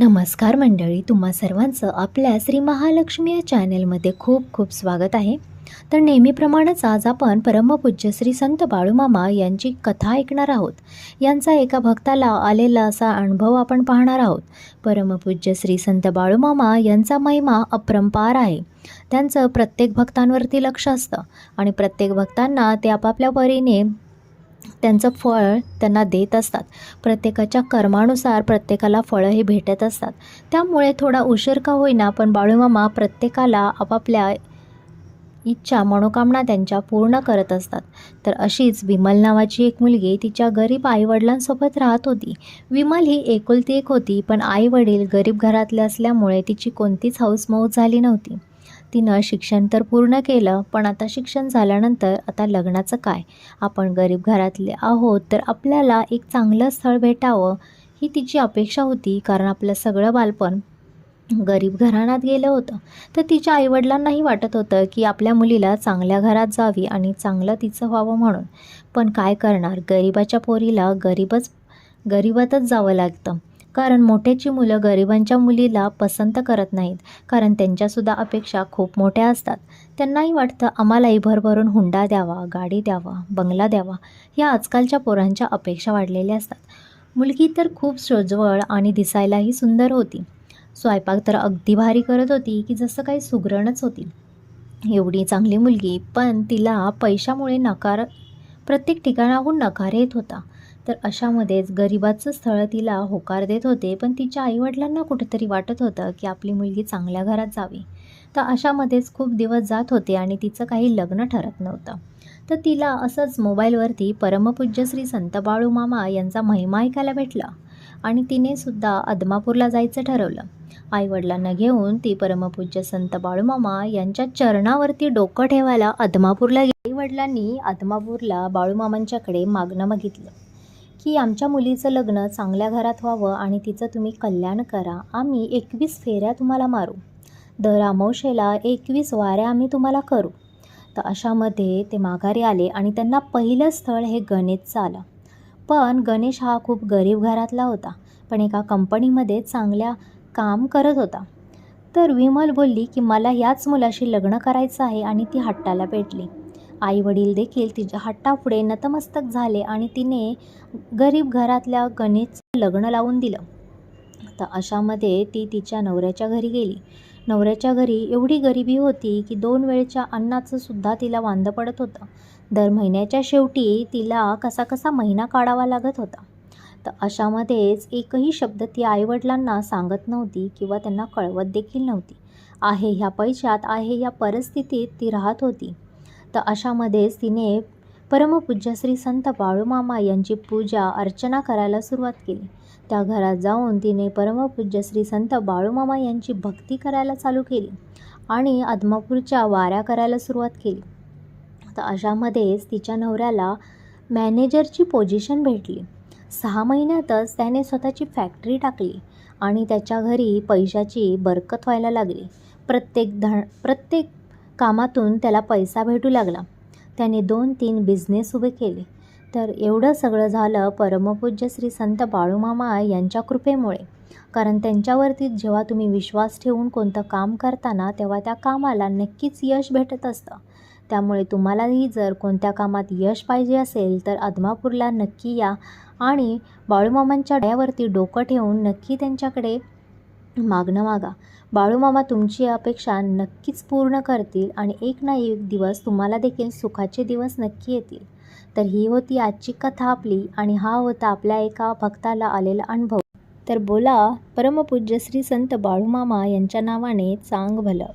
नमस्कार मंडळी, तुम्हा सर्वांचं आपल्या श्री महालक्ष्मी या चॅनलमध्ये खूप खूप स्वागत आहे. तर नेहमीप्रमाणेच आज आपण परमपूज्य श्री संत बाळूमामा यांची कथा ऐकणार आहोत. यांचा एका भक्ताला आलेला असा अनुभव आपण पाहणार आहोत. परमपूज्य श्री संत बाळूमामा यांचा महिमा अपरंपार आहे. त्यांचं प्रत्येक भक्तांवरती लक्ष असतं आणि प्रत्येक भक्तांना ते आपापल्या परीने त्यांचं फळ त्यांना देत असतात. प्रत्येकाच्या कर्मानुसार प्रत्येकाला फळं हे भेटत असतात. त्यामुळे थोडा उशीर का होईना पण बाळूमामा प्रत्येकाला आपापल्या इच्छा मनोकामना त्यांच्या पूर्ण करत असतात. तर अशीच विमल नावाची एक मुलगी तिच्या गरीब आईवडिलांसोबत राहत होती. विमल ही एकुलती एक होती, पण आईवडील गरीब घरातले असल्यामुळे तिची कोणतीच हौसमौज झाली नव्हती. तिनं शिक्षण तर पूर्ण केलं, पण आता शिक्षण झाल्यानंतर आता लग्नाचं काय? आपण गरीब घरातले आहोत, तर आपल्याला एक चांगलं स्थळ भेटावं ही तिची अपेक्षा होती. कारण आपलं सगळं बालपण गरीब घराण्यात गेलं होतं. तर तिच्या आईवडिलांनाही वाटत होतं की आपल्या मुलीला चांगल्या घरात जावी आणि चांगलं तिचं व्हावं म्हणून. पण काय करणार, गरिबाच्या पोरीला गरीबातच जावं लागतं. कारण मोठ्याची मुलं गरिबांच्या मुलीला पसंत करत नाहीत, कारण त्यांच्यासुद्धा अपेक्षा खूप मोठ्या असतात. त्यांनाही वाटतं आम्हालाही भरभरून हुंडा द्यावा, गाडी द्यावा, बंगला द्यावा, या आजकालच्या पोरांच्या अपेक्षा वाढलेल्या असतात. मुलगी तर खूप सोज्वळ आणि दिसायलाही सुंदर होती. स्वयंपाक तर अगदी भारी करत होती की जसं काही सुगरणच होती. एवढी चांगली मुलगी, पण तिला पैशामुळे प्रत्येक ठिकाणाहून नकार येत होता. तर अशामध्येच गरिबाचं स्थळ तिला होकार देत होते, पण तिच्या आईवडिलांना कुठेतरी वाटत होतं की आपली मुलगी चांगल्या घरात जावी. तर अशामध्येच खूप दिवस जात होते आणि तिचं काही लग्न ठरत नव्हतं. तर तिला असंच मोबाईलवरती परमपूज्य श्री संत बाळूमामा यांचा महिमा ऐकायला भेटला आणि तिने सुद्धा आदमापूरला जायचं ठरवलं. आईवडिलांना घेऊन ती परमपूज्य संत बाळूमामा यांच्या चरणावरती डोकं ठेवायला आदमापूरला गेली. आईवडिलांनी आदमापूरला बाळूमामांच्याकडे मागणं मागितलं की आमच्या मुलीचं लग्न चांगल्या घरात व्हावं आणि तिचं तुम्ही कल्याण करा. आम्ही 21 फेऱ्या तुम्हाला मारू. दर अमावस्येला 21 वाऱ्या आम्ही तुम्हाला करू. तर अशामध्ये ते माघारी आले आणि त्यांना पहिलं स्थळ हे गणेशचं आलं. पण गणेश हा खूप गरीब घरातला होता, पण एका कंपनीमध्ये चांगल्या काम करत होता. तर विमल बोलली की मला याच मुलाशी लग्न करायचं आहे आणि ती हट्टाला पेटली. आई वडील देखील तिच्या हट्टापुढे नतमस्तक झाले आणि तिने गरीब घरातल्या गणेशचं लग्न लावून दिलं. तर अशामध्ये ती तिच्या नवऱ्याच्या घरी गेली. नवऱ्याच्या घरी एवढी गरिबी होती की 2 वेळच्या अन्नाचं सुद्धा तिला वांदं पडत होतं. दर महिन्याच्या शेवटी तिला कसा महिना काढावा लागत होता. तर अशामध्येच एकही शब्द ती आईवडिलांना सांगत नव्हती किंवा त्यांना कळवत देखील नव्हती. आहे ह्या पैशात, आहे ह्या परिस्थितीत ती राहत होती. तर अशामध्येच तिने परमपूज्य श्री संत बाळूमामा यांची पूजा अर्चना करायला सुरुवात केली. त्या घरात जाऊन तिने परमपूज्य श्री संत बाळूमामा यांची भक्ती करायला चालू केली आणि आदमापूरच्या वाऱ्या करायला सुरुवात केली. तर अशामध्येच तिच्या नवऱ्याला मॅनेजरची पोझिशन भेटली. 6 महिन्यातच त्याने स्वतःची फॅक्टरी टाकली आणि त्याच्या घरी पैशाची बरकत व्हायला लागली. प्रत्येक कामातून त्याला पैसा भेटू लागला. त्याने 2-3 बिझनेस उभे केले. तर एवढं सगळं झालं परमपूज्य श्री संत बाळूमामा यांच्या कृपेमुळे. कारण त्यांच्यावरती जेव्हा तुम्ही विश्वास ठेवून कोणतं काम करताना, तेव्हा त्या कामाला नक्कीच यश भेटत असतं. त्यामुळे तुम्हालाही जर कोणत्या कामात यश पाहिजे असेल तर आदमापूरला नक्की या आणि बाळूमामांच्या डोक्यावरती डोकं ठेवून नक्की त्यांच्याकडे मागणं मागा. बाळूमामा तुमची अपेक्षा नक्कीच पूर्ण करतील आणि एक ना एक दिवस तुम्हाला देखील सुखाचे दिवस नक्की येतील. तर ही होती आजची कथा आपली आणि हा होता आपल्या एका भक्ताला आलेला अनुभव. तर बोला परमपूज्य श्री संत बाळूमामा यांच्या नावाने चांग भलं.